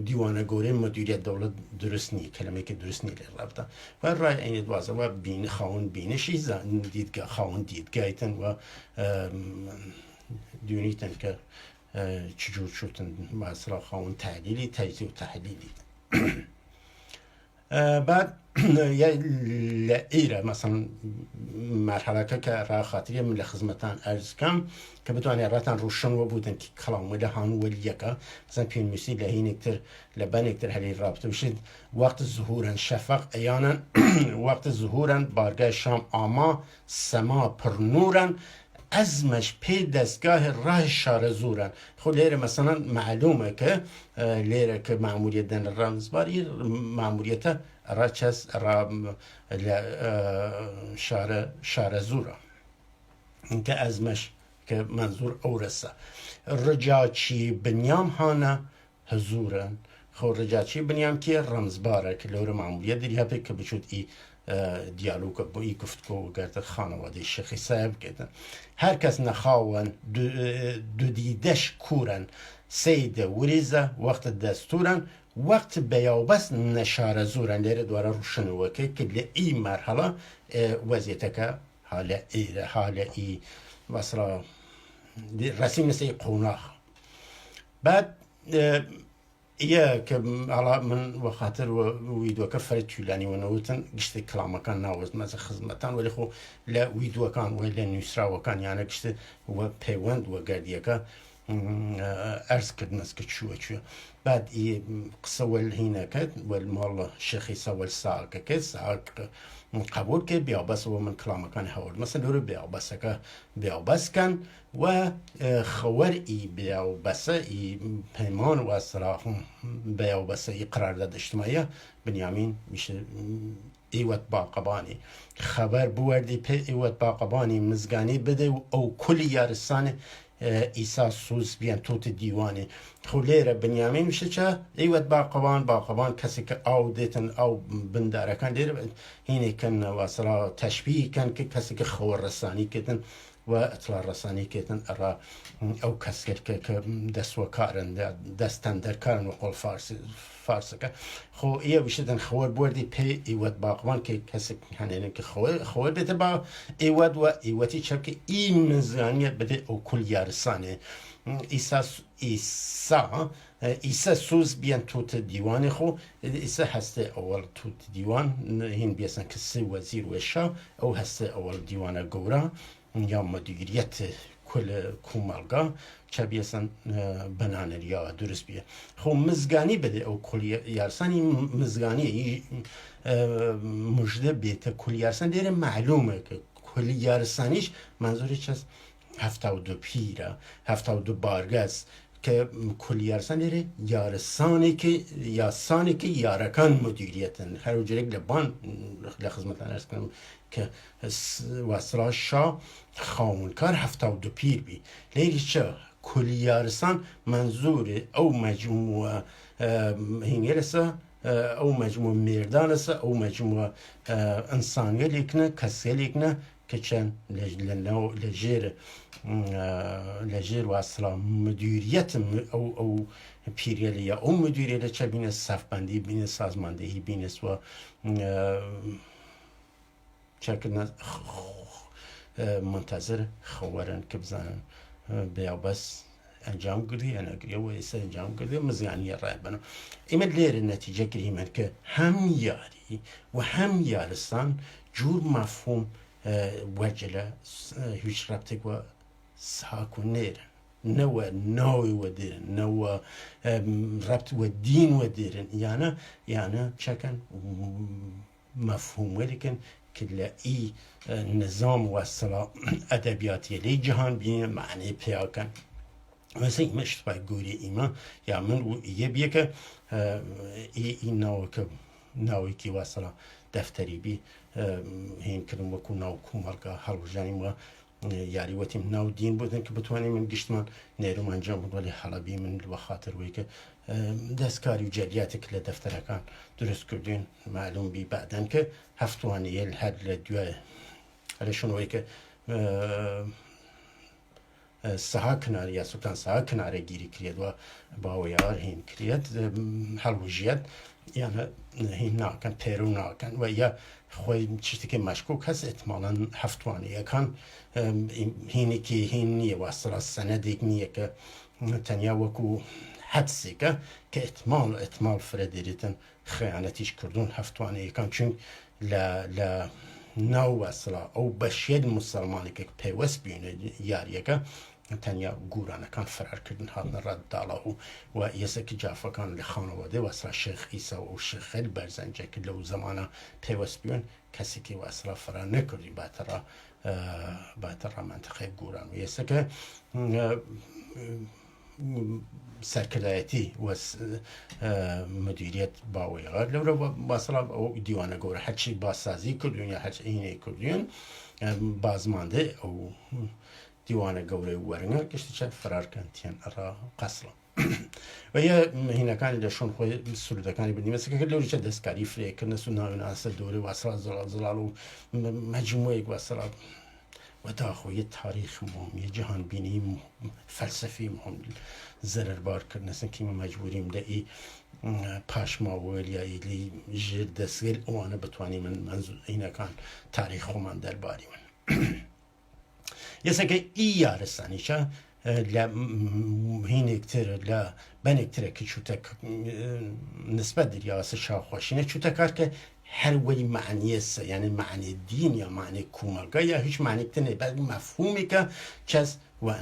دیوانه گوره مدیریت دولت درست نی کلمه که درست نی رفته و رای این دوازه و بین خواهن بینشی دیدگاه خواهن دیدگاهیتن و دیونیتن که چجور شدن مثلا خواهن تحلیلی تجزیه و تحلیلی بعد یه لعیره مثلا مرحله که را خاطری من لخدمتان ارز کم که بتوانی راتان روشن و بودن که کلام ولی هان ولی یکا مثلا پین میسی لهین اکتر لبن اکتر هلی رابطه بشید وقت ظهورن شفق ایانا وقت ظهورن بارگاه شام آما سما پر نورن ازمش پی دستگاه راه شاره زورن خب لیره مثلا معلومه که لیره که معمولیت دن رمزباری معمولیت را چست را شاره زورا اینکه ازمش که منظور اورسه رجاچی بنیام هانه حضورن خب رجاچی بنیام که رمزباره که لیره معمولیت دیگه که بچود ای دیالوگ با ای گفتگو گرد خانواده شیخی صاحب کردن هر کس نخواهن دو دیدش کورن سید وریزه وقت دستورن وقت بیابست نشاره زورن لیره دواره روشنو که لی مرحله وضعیت که حال ای مثلا رسیم مثل قوناخ بعد يا على من وخاطر ويدو كفر تولاني ونوتن قشت كلام كان ناوز مز خدمتان ولی خو لا ويدو كان ولا نيسرا وكان يعني قشت و بيوند وقرديكا ارز كدناس كتشو بعد قصول هنا كد والمال شيخي سوال ساعة كد ساعة قبول كد بيا بس ومن كلام كان هول مثلا دور بيا بس بيا بس كان و خور بيا بس پیمان و صراحهم بيا بس قرارداد اجتماعية بنيامين مش ایوت باقبانی خبر بوردی پی ایوت باقبانی مزگانی بده او کلی یارستان ایسا سوز بیان توت دیوانی خولیره بنیامین میشه چه ایوت باقبان کسی که او دیتن او بنداره کن دیره هینه کن واصلا تشبیه کن که کسی که خور رسانی کتن و اطلاع رسانی کتن ارا او کسی که دست و کارن دستن در کارن و قول فارس که خو ایه بشدن خور بوردی پی ایوت باقبان که کسی هنینه که خور بیت با ایوت و ایوتی چه که این مزانیت بده او کل یارسانه ایسا سوز بیان توت دیوان خو ایسا هسته اول توت دیوان هین بیسن که سی وزیر و شا او هسته اول دیوان گورا یا مدیریت کل کومالگا چه بیسن بنانه یا درست بیه خو مزگانی بده او کل یارسانی مزگانی مجده بیت کل یارسان دیره معلومه که کل یارسانیش منظوری چست 72 پیره 72 بارگز که کل یارسان دیره یارسانی که یارکان مدیریتن هر جرگ لبان لخدمتان ارز کنم که وصلا شا خاونکار 72 پیر بی لیلی چه کلی یارسان منظور او مجموعه هنگرسه او مجموعه مردانسه او مجموعه انسانیه لیکنه کسیه لیکنه که چند لجیر وصلا مدیریت او پیریلی یا او مدیریت چه بینه صفبندی بینه سازماندهی بینه و چه منتظر خورن که بزنن بیا بس انجام کردی انا گریه و ایسا انجام کردی مزیانی رای بنا ایمه لیر نتیجه کردی من که هم یاری و هم یارستان جور مفهوم وجله هیچ ربطه و ساکو نیرن نو نوی و دیرن نو ربط و دین و دیرن یعنی چکن مفهوم ولیکن که ای نظام و اصلا ادبیاتی لی جهان بینه معنی پیاکن مثلا این اشتباه گوری ایما یا من و ایه بیه که این نوی که اصلا دفتری بی هین کردم وکو نو کومالگا هلوجانی ما یاری وتیم نو دین بودن که بتوانیم من گشتمان نیروم انجام بود ولی حالا بی من بخاطر وی که دستکاری و جلیاتی که لدفتره کن درست کردین معلوم بی بعدن که هفتوانی یل هر لدوه هلشون وی که سها کناری یا سلطان سها کناری گیری کرید و باویار هین کرید هلوجیت یعنی هین ناکن پیرو ناکن و یا خوی چیزی که مشکوک هست احتمالاً هفتوانی کن هینی که هین نیه و اصلا سندی نیه که تنیا وکو حدسی که احتمال فردیریتن خیانتیش کردون هفتوانی کن چون نو اصلا او بشید مسلمانی که پیوست بیونه یاریه که تنیا گورانه کان فرار کردن هاتن رد داله و یسه که جافا کان لخانواده و اصلا شیخ ایسا و شیخ خیلی برزنجه که لو زمانه پیوست بیون کسی که و اصلا فرار نکردی باتر منطقه گوران و یسه که سرکردایتی و مدیریت باویار لورا مثلا دیوانه گوره هرچی بازسازی کردون یا هرچی اینه کردون بازمانده او دیوانه گوره ورنگه کشتی چه فرار کنتین را قصلا و یا هینکانی داشون خوی سرودکانی بدیم مثل که لوری چه دستکاری فریه کرنه سناوین اصلا دوره و اصلا زلال و مجموعه و اصلا و دا خوی تاریخ مهم یه جهان بینی فلسفی مهم ضرر بار کرد نسن که ما مجبوریم ده ای پاشماول یا ایلی جر دستگل اوانه بتوانی من منظور اینه کان تاریخ من در باری من یه سکه ای یارستانی چه لا هین اکتر لا بن اکتر که چوتک نسبت دریاس شاخوشینه چوتک کار که هر وی معنی است، یعنی معنی دین یا معنی کومالگاه یا هیچ معنی تنه، بعد مفهومی که چیز و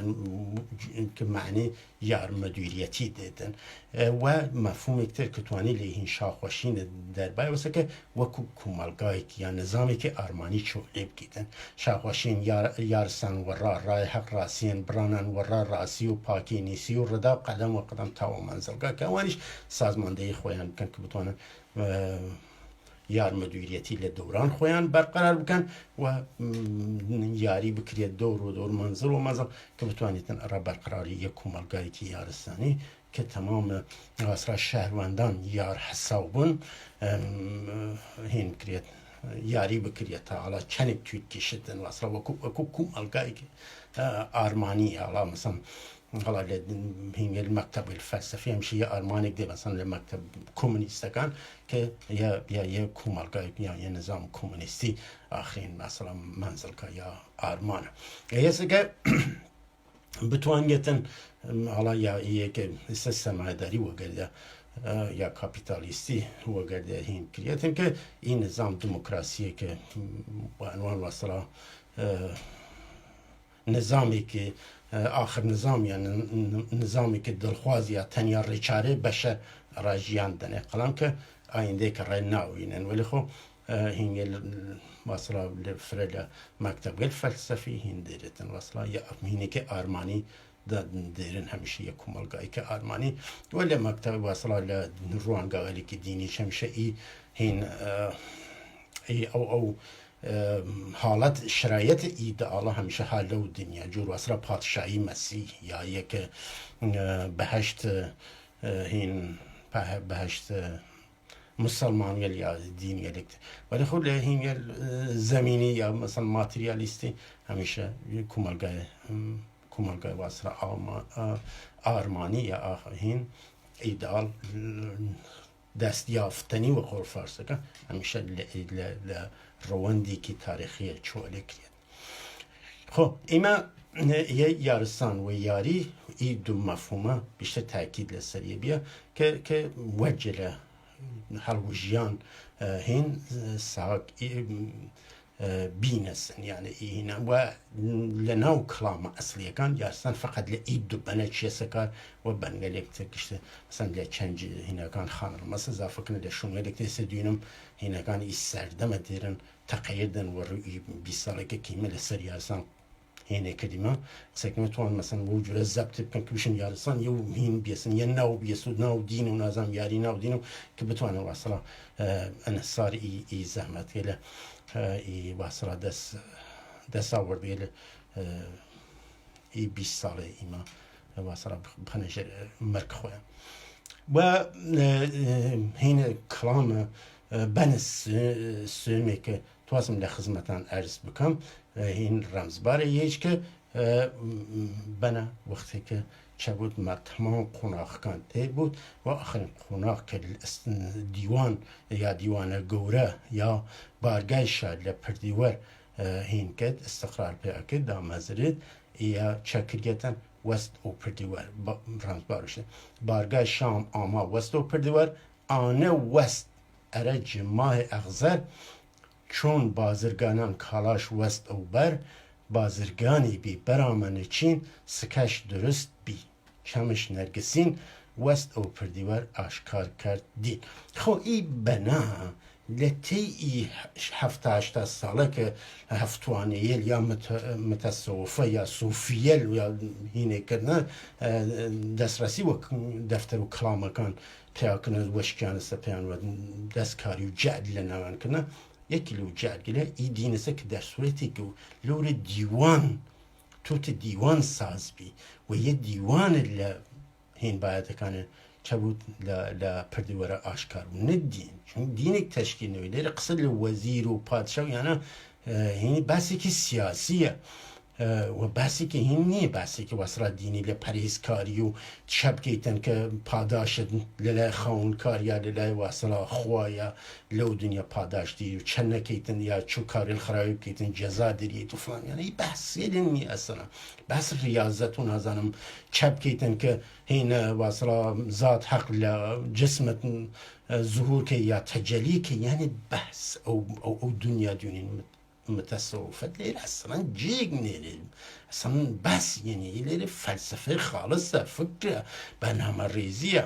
که معنی یار مدیریتی دیدن و مفهومی که توانی لیهین شاخوشین در بای واسه که وکو کومالگاهی یا نظامی که آرمانی چولیب گیدن شاخوشین یارسن و رای حق راسین برانن و راسی و پاکی نیسی و ردا قدم و قدم تا و منزلگاه که اوانیش سازماندهی خویان بکن که بتوانن یار مدیریتی لدوران خویان برقرار بکن و یاری بکرید دور و دور منزل و مزل که بتوانیتن را برقراری یک کومالگاهی که یارستانی که تمام اصلا شهروندان یار حسابون هین بکرید یاری بکرید تا حالا چنگ توید کشیدن و اصلا وکو کومالگاهی که آرمانی حالا مثلا حالا هین المکتب الفلسفی همیشه یه آرمانی که مثلا مکتب کمونیست کن که یا کومالگاه یا یه نظام کمونیستی آخرین مثلا منزل که یا آرمانه یه که بتوانیتن حالا یا یک سیستم داری وگرده یا کاپیتالیستی وگرده هین کریتن که این نظام دموکراسی که با عنوان مثلا نظامی که آخر نظام یا نظامی که دلخواز یا تنیا ریچاره بشه راجیان دنه قلم که آینده که رای ناوینن ولی خب هنگل مثلا فرد مکتب الفلسفی هین دیرتن مثلا یا هینه که آرمانی دیرن همیشه یک کومالگاهی که آرمانی ولی مکتب مثلا روانگاهی که دینی همیشه هین او حالت شرایط ایدئال همیشه حال و دنیا جور واسه پادشاهی مسیح یا یک بهشت هین بهشت مسلمان یا دین گلکت ولی خود هین زمینی یا مثلا ماتریالیستی همیشه کومالگاه واسه آرمانی یا هین ایدئال دست یافتنی و خورفارسه که همیشه رواندی که تاریخی چوله کرد خب ایما یه یارستان و یاری ای دو مفهومه بیشتر تاکید لسریه بیا که وجه هلوجیان هین ساق بینسن یعنی اینا و لناو کلام اصلی کان یارستان فقط لئی دو بنه چیه سکار و بنگلیک تکشته مثلا لچنج هینا کان خانر مثلا زافه کنه لشون گلیک تیسه دینم هینا کان ای سردم دیرن تقییدن و روی 20 ساله که کیمه لسر یارستان هینه کلمه سکمه توان مثلا وجود ضبط بکن که بشن یارستان یه هین بیسن یه ناو بیسو ناو دین و نازم یاری ناو دینو که بتوانه واصلا انحصار ای زحمت گله ای واصلا دست آورد گله ای 20 ساله ایما واصلا بخنش مرک خواه و هین کلام بنس سومی که توازم لخدمتان عرض بکم این رمزباره یهش که بنا وقتی که چه بود ما تمام قناخ کنده بود و آخرین قناخ که دیوان یا دیوان گوره یا بارگاه شاد لپردیور هین کد استقرار پیدا کد دامازرید یا چکریتن وست او پردیور رمزبارشه بارگاه شام آما وست او پردیور آنه وست ارج ماه اغزر چون بازرگانان کالاش وست او بر بازرگانی بی برامن چین سکش درست بی چمش نرگسین وست او پردیور آشکار کرد دین خو ای بنا لتی ای 7-8 ساله که هفتوانیل یا متصوفه یا صوفیل یا هینه کردن دسترسی و دفتر و کلام کن پیاکنه وشکیان سپیان و دستکاری و جعل نوان کنه یکی لو جرگله ای دینسه که در صورتی که لور دیوان توت دیوان ساز بی و یه دیوان هین باید کنه چه بود لپردیوره آشکار و نه دین چون دین یک تشکیل نوی لیر قصد وزیر و پادشاه یعنی هینی بسی که سیاسیه و بحثی که این نیه، بحثی که وصلا دینی لپریزکاری و شب کیتن که پاداش للای خونکار یا للای وصلا خوایا لو دنیا پاداش دی و چنه کیتن یا چو کاری الخرایب کیتن جزا دریت و فلان، یعنی این بحثی نیه اصلا. بحث ریاضت و نازنم شب کیتن که هین وصلا ذات حق لجسمت ظهور که یا تجلی که، یعنی بحث او دنیا دونین متصوفت لیر اصلا جیگ نیره اصلا، بس یعنی لیر فلسفه خالصه، فکر برنامه ریزیه،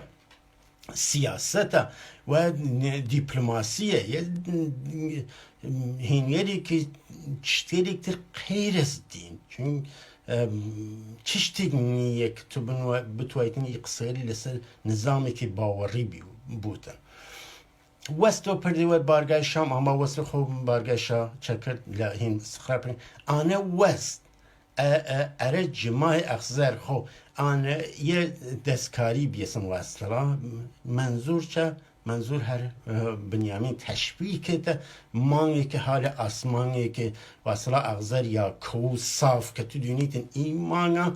سیاسته و دیپلماسیه، هینیری که چطوری کتر غیر از دین، چون چشتی نیه که تو بتوایتنی اقصیری لسر نظامی که باوری بودن. وست و پردیوت بارگاه شام اما وست خوب بارگاه شا چکر لحین سخرابین آنه وست اره جماع اخزر خو آنه یه دستکاری بیسن وستلا منظور چه؟ منظور هر بنیامین تشبیه که مانگی که حال آسمانی که وصلا اخزر یا کو صاف که تو دونیتن این مانگا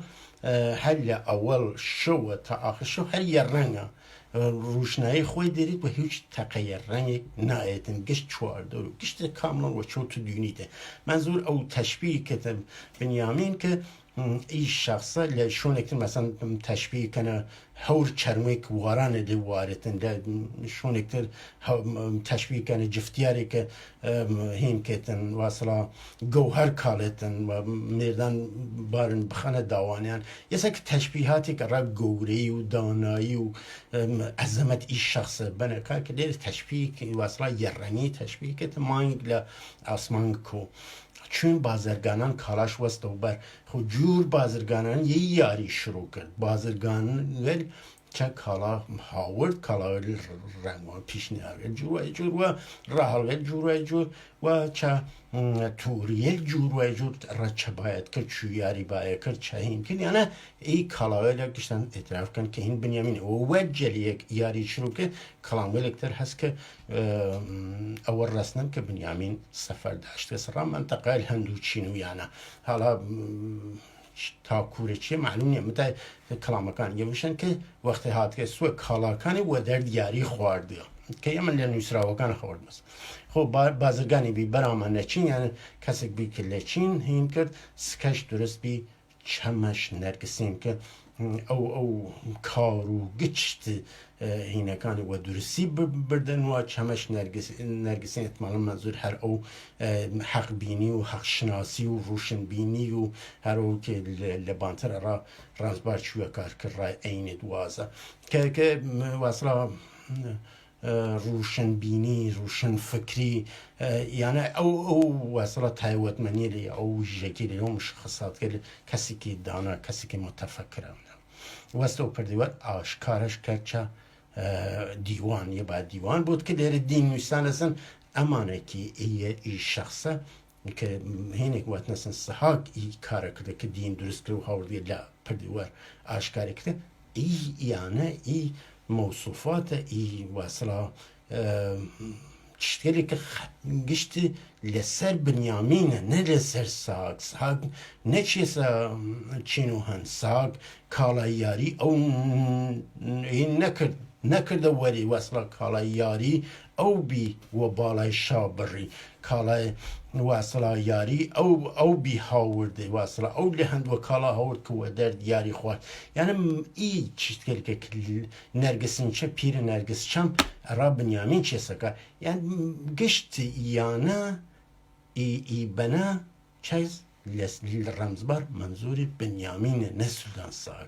هل اول شو تا آخر شو هر یه رنگا روشنایی خوی دارید و هیچ تغییر رنگ نایتن گشت چوارده و گشت کاملا و چو تو دونیده. منظور او تشبیه که بنیامین که این شخصا لشون اکتن مثلا تشبیه کنه هور چرمک وارانه دی وارتن شون اکتر تشبیه کنه جفتیاری که هین کتن واصلا گوهر کالتن و مردان بارن بخانه داوانیان یه سک تشبیهاتی که را گوری و دانایی و عظمت این شخص بنه که دیر تشبیه که واصلا یرنی تشبیه که مانگ لآسمان کو چون بازرگانان کالاش وست و بر خود جور بازرگانان یه یاری شروع کرد. بازرگان ول چه کالا هاورد کالا رنگ و پیش نیاره جور و راهل جور و چه توریل جور را چه باید کرد چو یاری باید کرد چه این کن، یعنی ای کالاویل گشتن اعتراف کن که این بنیامین و جلی یاری شروع که کلامویل اکتر هست که اول رسنم که بنیامین سفر داشته سرا منطقه هندوچینو، یعنی حالا تا کوره چیه معلوم نیه متى کلام کان یوشن که وقتی هات که سو کالا کانی و در دیاری خوارده که یمن لنوسرا و کان خورد مس خب بازرگانی بی برام نچین، یعنی کسی بی که لچین هین کرد سکش درست بی چمش نرگسین که او کارو گچت هینه کانی و درستی بردن و چمش نرگسین احتمالا منظور هر او حق بینی و حق شناسی و روشن بینی و هر او که لبانتر را رازبار چوه کار کرد این دوازه که واصلا روشن بینی روشن فکری، یعنی او واصلا تایوت منیلی او جکیلی او مشخصات که کسی که دانا کسی که متفکره وست او پردیوت آشکارش کرد چه دیوان یه بعد دیوان بود که در دین نوستان هستن امانه که ای شخصه که هینه که وقت نسن صحاق ای کار کرده که دین درست کرده و هاوردی لا پردیوار آشکار کرده یعنی ای موصوفات ای واصلا چطوری که گشتی لسر بنیامینه نه لسر ساق نه چیسا چینو هن ساق کالایاری او این نکرده وری واصلا کالایاری او بی و بالای شابری کالای واصلا یاری او بی هاورده واصلا او لهند و کالا هاورد که و در دیاری خواه، یعنی ای چطور که نرگسین چه پیر نرگس چم را بنیامین چه سکا، یعنی گشت یانه ای بنا چیز رمزبار منظور بنیامین نسلدان ساق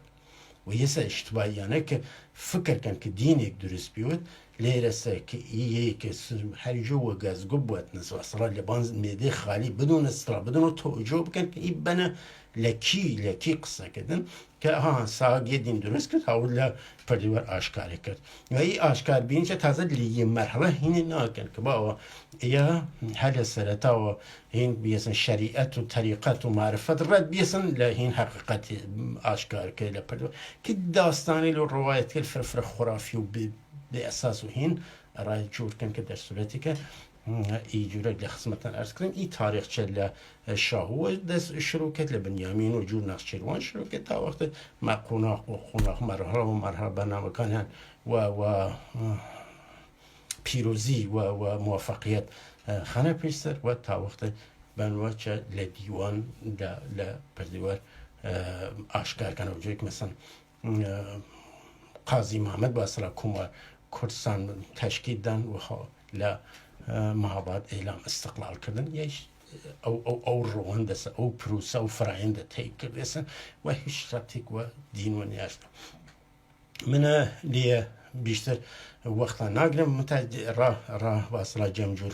و یه سه اشتباهیانه که فکر کن که دین یک درست بیود لیرسه که ایه که هر جو و گزگو بود نسو اصلا لبان میده خالی بدون اصلا بدون توجه بکن که ای بنا لکی قصه کردن که ها ساق یه دین درست کرد حاول پردیوار آشکاری کرد و ای آشکار بین چه تازه لیه مرحله هینه ناکن که با یا حل سرطا و هین بیسن شریعت و طریقت و معرفت رد بیسن لهین حقیقت آشکار که لپردیوار که داستانی لو روایت که فرفر خرافی و به اساس و هین رای جور کن که در صورتی که ایجوره لخصمتن ارز کردم ای تاریخ چه شاهو دست شروع کرد لبنیامین و جور نقشیروان شروع کرد تا وقت ما قوناق مرحله بنامکان و پیروزی و موفقیت خانه پیستر و تا وقت بنوا چه لدیوان لپردیوار آشکار کنه و جوی که مثلا قاضی محمد باصره کمار کردستان تشکیل دن و مهاباد اعلام استقلال کردن یش او روانده او پروسه او فراینده تیک کردن و هیچ رابطه و دین و نیاز من لیه بیشتر وقتا ناگرم راه واصله جمع جور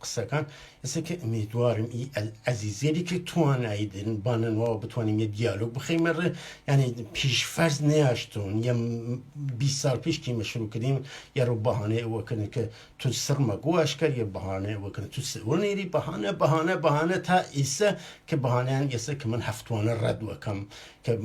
قصه کن است که امیدوارم ای عزیزی که تواناییدن بانن و بتوانیم یه دیالوگ بخیم مره یعنی پیش فرض نیاشتون یا 20 سال پیش که شروع کردیم یا رو بهانه و کنه که تو سرمگو اشکر یا بهانه و کنه تو سئول نیری بهانه تا ایسه که بهانه ایسه که من هفتوانه رد وکم که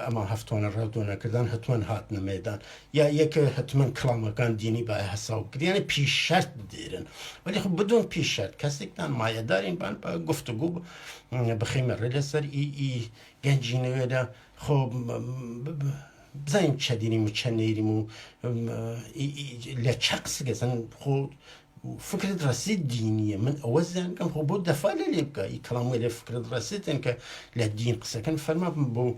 اما هفتوانه رد نکردن حتما هات نمیدن یا یک حتما کلامکان دینی با حساب کرد یعنی پیش شرط دیرن ولی خب بدون پیش شرط کسی که مایه دارین با گفتگو بخیم رلی سر ای گنجینه ویده خب بزنیم چه دیریم و چه نیریم و لچقس گزن خود فكرة رصيد دينية من أوزن كم هو بود دفع اللي يبقى يكلموا إلى فكرة رصيد إنك للدين قصة كان فرما بو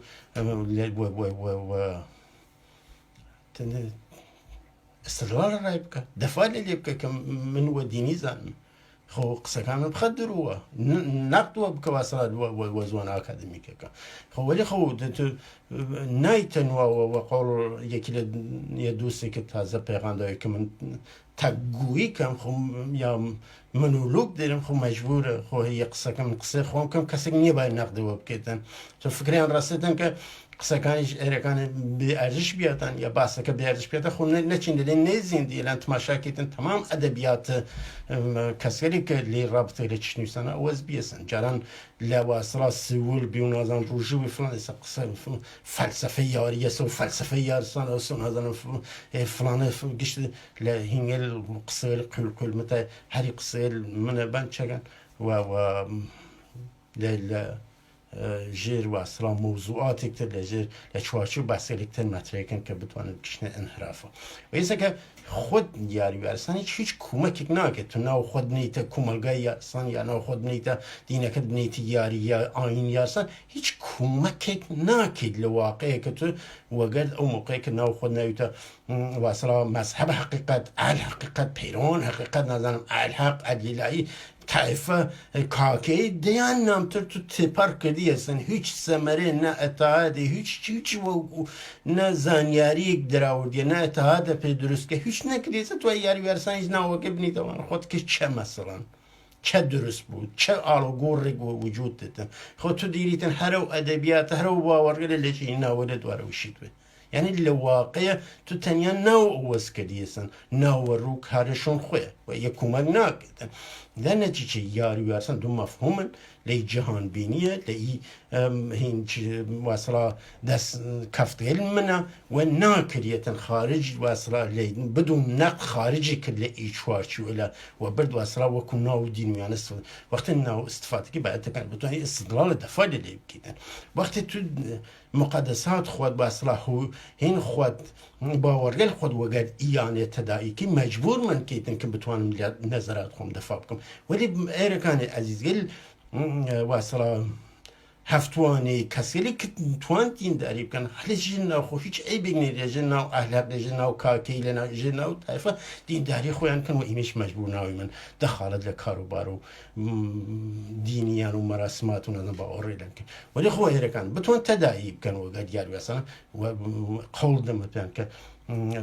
استغلال رايبك دفع اللي يبقى كم من هو ديني زان خو قصة كان بخدروا نقدوا بكواسرات وزوان أكاديميك خو ولي خو نايتن وقول يكيل يدوسي كتازا بيغاندا كمن تگویی کم خو یا منولوگ داریم خو مجبوره خو هی قصه خو کم کسی نیباید نقد و بکیدن تو فکری آن راستن که قصه کانش ارکان بی ارزش بیاتن یا باسه که بی ارزش بیاتن خو نچین دلین نیزین دیلن تماشا کیتن تمام ادبیات کسری که لی رابطه لی چشنویسن اوز بیسن جران لواسرا سئول بیونازان روجو فلان ایسا قصه فلسفه یاری سو فلسفه یارسان او سو نازان فلان گشت لهینگل قصه کل متى هری قصه من بند چگن و جير واسرا موضوعات كتر لجير لچوارچو بحثی كتر مطرح کن که بتوانه بکشنه انحرافه و ایسا که خود یاری برسن هیچ کمک ناکه تو ناو خود نیت کمالگاه یارسن یا ناو خود نیت دینکت نیت یاری یا آین یارسن هیچ کمک ناکه لواقعه که تو وگرد او موقعه که ناو خود نیت واسرا مذهب حقیقت حقیقت پیران حقیقت نظرم الحق عدیلایی طایفه کاکی دیان نامتر تو تپار کردی هستن هیچ ثمره نه اتحادی هیچ و نه زانیاری دراودی نه اتحاد پی درست که هیچ نکردی است تو یاری ورسان هیچ نواقع بنی توان خود که چه مثلا چه درست بود چه آلگوری وجود دادن خود تو دیریتن هر و ادبیات هر و باورگل لچی ناوله دواره وشید بود یعنی لواقع تو تنیا نو اوز کردیسن نو رو کارشون خواه و یک کمک نکردن در نتیجه یاری ورسن دو مفهومن لی جهان بینیه لی هینچ واصلا دست کفت علمنا و ناکریتن خارج واصلا لی بدون نقد خارجی کرد لی چوارچو الا و برد واصلا وکو ناو دین میان استفاده وقتی ناو استفاده که باید تکن بتوانی استدلال دفاع لی بکیدن وقتی تو مقدسات خود واصلا هین خود باورگل خود وگرد ایانه تدایی که مجبور من کیتن که بتوانم نظرات خود دفاع بکم ولی ایرکان عزیزگل واصلا هفتوانی کسی که توان دین داری بکن حالا جناو خو هیچ ای بگنی جناو اهلق جناو کاکی لنا جناو طایفه دین داری خویان کن و ایمش مجبور ناوی من دخالت لکاروبار و دینیان و مراسمات و نظام با اوری لنکن ولی خو ایرکان بتوان تدایی بکن و گردیاری اصلا و قول دم بکن که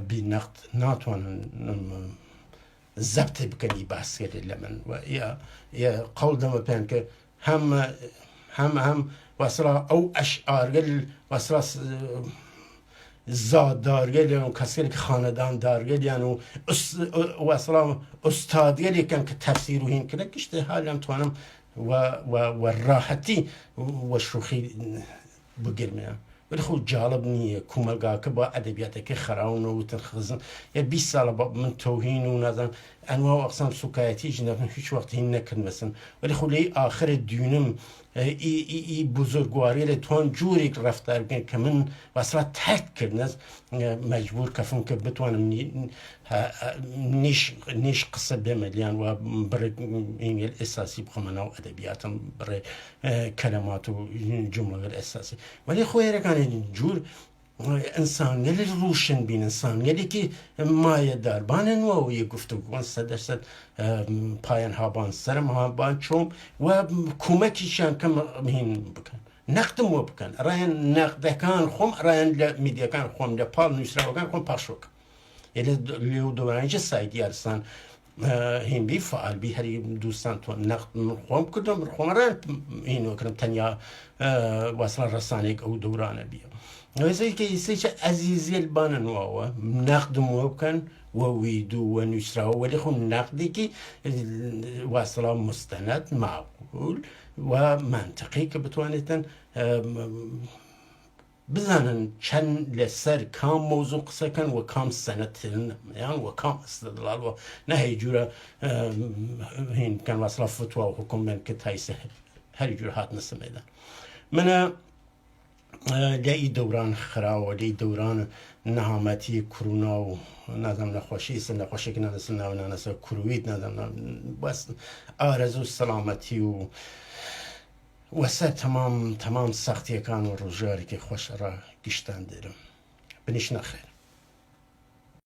بی نقد ناتوان ضبط بکنی بحث کرده لمن و یا قول دم بکن که هم واسرا او اشعار گل واسرا زاد دارگل یعنی کسی که خاندان دارگل یعنی واسرا استاد گلی که تفسیر و هین کنه کشته حالم توانم و راحتی و شوخی بگیرم ولی خب جالب نییە کومەلگاکە با ئەدەبیاتەکەی خەراونەوە وتن خزم یا 20 ساڵە من تۆهین و نازانم ئەنوا و ئەقسام سوکایەتیش نەبن هیچ وەخت هین نەکرد بەسن ولی خب لەی ئاخرە دوونم ئی بزرگواری لە توان جوورێک ڕەفتار بکەن کە من وەسڵا تەرک کردنەس مەجبور کەفم کە بتوانم نیش قسە بێمەلیان و بڕێ ئینگل ئێساسی بخۆمە ناو ئەدەبیاتم بڕێ کەلەمات و جملەگەر ئێساسی ولی خۆیەرەکانی جوور ئینسانگەلی ڕوشن بین ئینسانگەلێکی مایەداربانن و یە گفتوگۆن 100% پایان هابان سەرم هابان چۆم و کومەکیشیان کەم هین بکەن نەختم وە بکەن ڕایەن نەختەکان خۆم ڕایەن لە میدیەکان خۆم لە پاڵ نووسراوەکان خۆم پاشۆکە لێو دۆرانیجە سایدی ئارستان هینبی فعالبی هەری دووستان تۆ نەخت من خۆم کردم خۆمەڕێن هینوەکردم تەنیا واسڵان ڕەسانێک ئەو دەورانە بیە وێزەیکە ئیسێکە ئەزیزیل باننواوە نەقدم وە بکەن وە ویدو وە نووسراوە وەلی خۆم نەقدێکی واسڵا مستەنەت معقول و منطقی کە بتوانێتن بزانن چەند لەسەر کام مۆزوع قسەکەن و کام سەنەتن یان وە کام ئەستدڵال وە نەهەی جورە هین بکەن واسڵا فتوا و حکومێن کە تایسە هەری جور هاتنە سمێدان منە لەی دەوران خراوە لەی دەوران نەهامەتی کرونا و نازانم نەخۆشی سن نەخۆشێکی نانەسن ناونانەسە کروید نازانم بەس ئارەزوو سەلامەتی و وەسەر تەمام سەختیەکان و ڕۆژارێکی خۆشەڕە گشتان دێرم بنیش نەخێر